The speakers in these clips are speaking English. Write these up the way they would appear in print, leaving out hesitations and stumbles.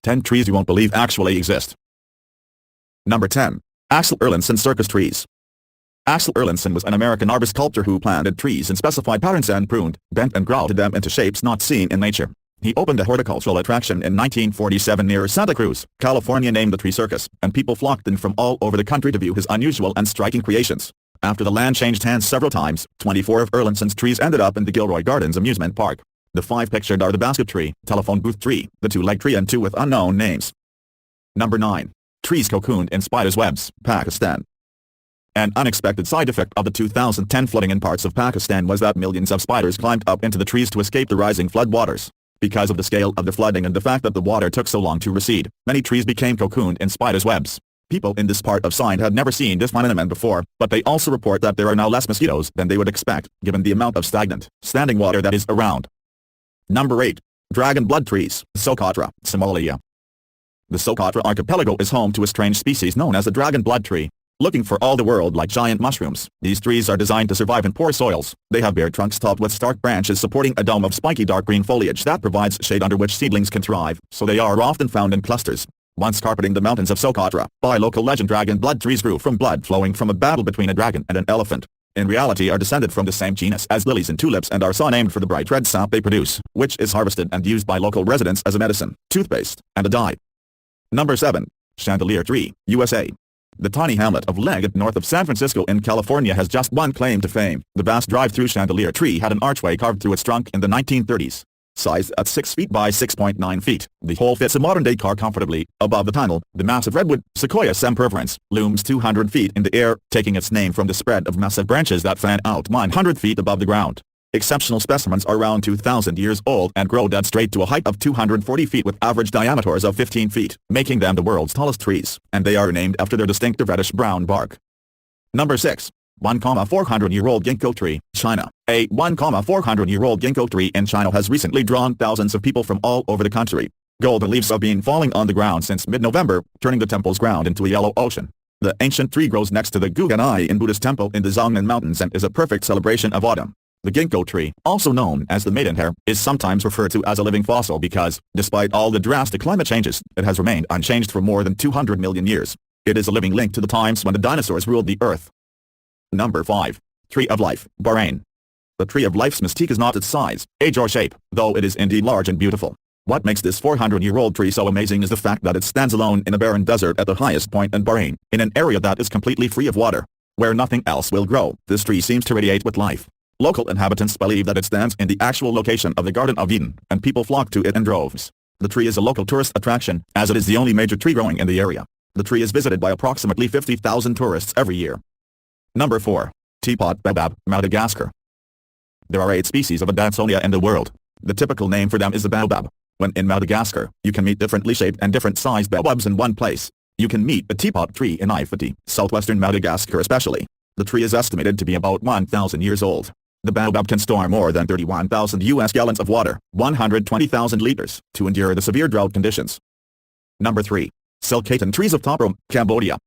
10 trees you won't believe actually exist. Number 10. Axel Erlandson circus trees. Axel Erlandson was an American arborist sculptor who planted trees in specified patterns and pruned, bent and grouted them into shapes not seen in nature. He opened a horticultural attraction in 1947 near Santa Cruz, California named the Tree Circus, and people flocked in from all over the country to view his unusual and striking creations. After the land changed hands several times, 24 of Erlandson's trees ended up in the Gilroy Gardens amusement park. The 5 pictured are the basket tree, telephone booth tree, the 2-leg tree and 2 with unknown names. Number 9. Trees cocooned in spiders' webs, Pakistan. An unexpected side effect of the 2010 flooding in parts of Pakistan was that millions of spiders climbed up into the trees to escape the rising flood waters. Because of the scale of the flooding and the fact that the water took so long to recede, many trees became cocooned in spiders' webs. People in this part of Sindh had never seen this phenomenon before, but they also report that there are now less mosquitoes than they would expect, given the amount of stagnant, standing water that is around. Number 8. Dragon blood trees, Socotra, Somalia. The Socotra archipelago is home to a strange species known as the dragon blood tree. Looking for all the world like giant mushrooms, these trees are designed to survive in poor soils. They have bare trunks topped with stark branches supporting a dome of spiky dark green foliage that provides shade under which seedlings can thrive, so they are often found in clusters. Once carpeting the mountains of Socotra, by local legend dragon blood trees grew from blood flowing from a battle between a dragon and an elephant. In reality are descended from the same genus as lilies and tulips and are so named for the bright red sap they produce, which is harvested and used by local residents as a medicine, toothpaste, and a dye. Number 7. Chandelier Tree, USA. The tiny hamlet of Leggett north of San Francisco in California has just one claim to fame. The vast drive-through chandelier tree had an archway carved through its trunk in the 1930s. Sized at 6 feet by 6.9 feet, the hole fits a modern-day car comfortably. Above the tunnel, the massive redwood, Sequoia sempervirens, looms 200 feet in the air, taking its name from the spread of massive branches that fan out 100 feet above the ground. Exceptional specimens are around 2,000 years old and grow dead straight to a height of 240 feet with average diameters of 15 feet, making them the world's tallest trees, and they are named after their distinctive reddish-brown bark. Number 6. 1,400-year-old ginkgo tree, China. A 1,400-year-old ginkgo tree in China has recently drawn thousands of people from all over the country. Golden leaves have been falling on the ground since mid-November, turning the temple's ground into a yellow ocean. The ancient tree grows next to the Guganai in Buddhist temple in the Zhongnan Mountains and is a perfect celebration of autumn. The ginkgo tree, also known as the maidenhair, is sometimes referred to as a living fossil because, despite all the drastic climate changes, it has remained unchanged for more than 200 million years. It is a living link to the times when the dinosaurs ruled the earth. Number 5. Tree of Life, Bahrain. The Tree of Life's mystique is not its size, age or shape, though it is indeed large and beautiful. What makes this 400-year-old tree so amazing is the fact that it stands alone in a barren desert at the highest point in Bahrain, in an area that is completely free of water. Where nothing else will grow, this tree seems to radiate with life. Local inhabitants believe that it stands in the actual location of the Garden of Eden, and people flock to it in droves. The tree is a local tourist attraction, as it is the only major tree growing in the area. The tree is visited by approximately 50,000 tourists every year. Number 4. Teapot Baobab, Madagascar. There are 8 species of Adansonia in the world. The typical name for them is the baobab. When in Madagascar, you can meet differently shaped and different sized baobabs in one place. You can meet a teapot tree in Ifiti, southwestern Madagascar especially. The tree is estimated to be about 1,000 years old. The baobab can store more than 31,000 US gallons of water, 120,000 liters, to endure the severe drought conditions. Number 3. Silkaten trees of Toprom, Cambodia.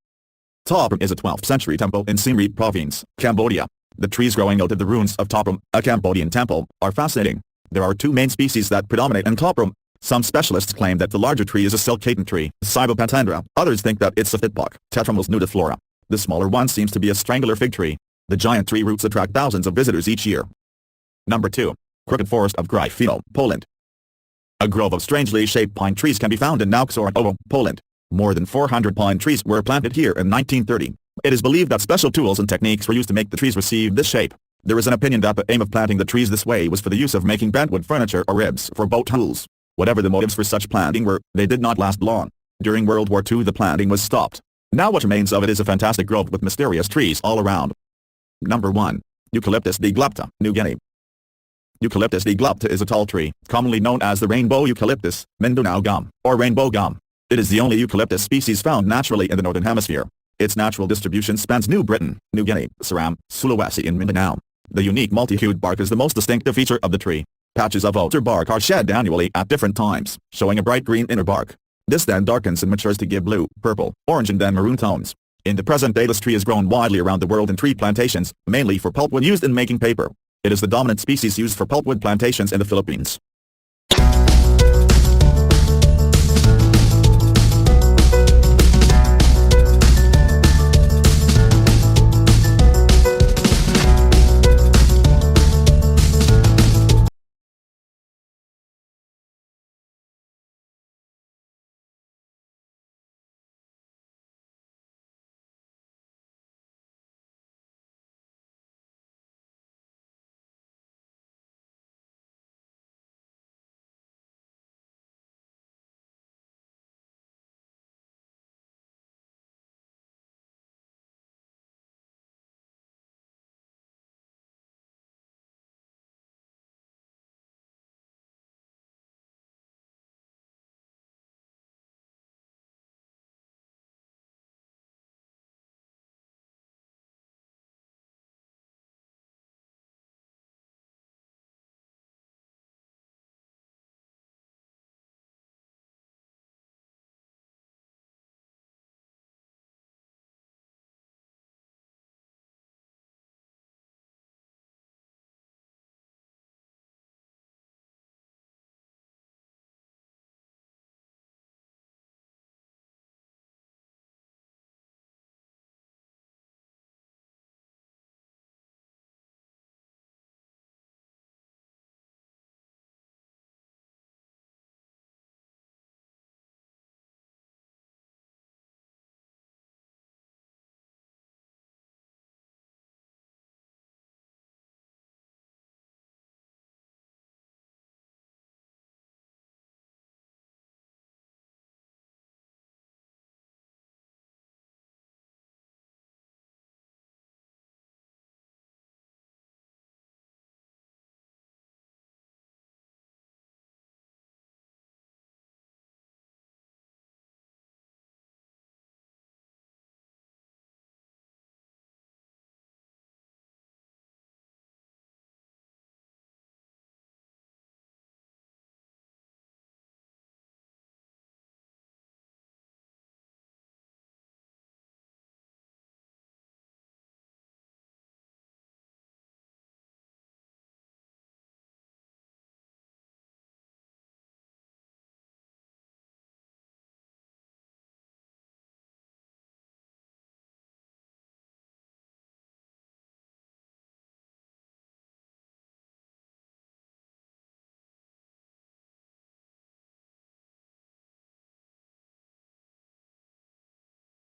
Toprom is a 12th century temple in Siem Reap province, Cambodia. The trees growing out of the ruins of Toprom, a Cambodian temple, are fascinating. There are 2 main species that predominate in Toprom. Some specialists claim that the larger tree is a silkaten tree, Cybopatandra. Others think that it's a fitbok, Tetramus nudiflora. The smaller one seems to be a strangler fig tree. The giant tree roots attract thousands of visitors each year. Number 2. Crooked Forest of Gryfino, Poland. A grove of strangely shaped pine trees can be found in Nauksorakowo, Poland. More than 400 pine trees were planted here in 1930. It is believed that special tools and techniques were used to make the trees receive this shape. There is an opinion that the aim of planting the trees this way was for the use of making bentwood furniture or ribs for boat hulls. Whatever the motives for such planting were, they did not last long. During World War II the planting was stopped. Now what remains of it is a fantastic grove with mysterious trees all around. Number 1. Eucalyptus diglupta, New Guinea. Eucalyptus diglupta is a tall tree, commonly known as the rainbow eucalyptus, Mindanao gum, or rainbow gum. It is the only eucalyptus species found naturally in the Northern Hemisphere. Its natural distribution spans New Britain, New Guinea, Suriname, Sulawesi and Mindanao. The unique multi-hued bark is the most distinctive feature of the tree. Patches of outer bark are shed annually at different times, showing a bright green inner bark. This then darkens and matures to give blue, purple, orange and then maroon tones. In the present day this tree is grown widely around the world in tree plantations, mainly for pulpwood used in making paper. It is the dominant species used for pulpwood plantations in the Philippines.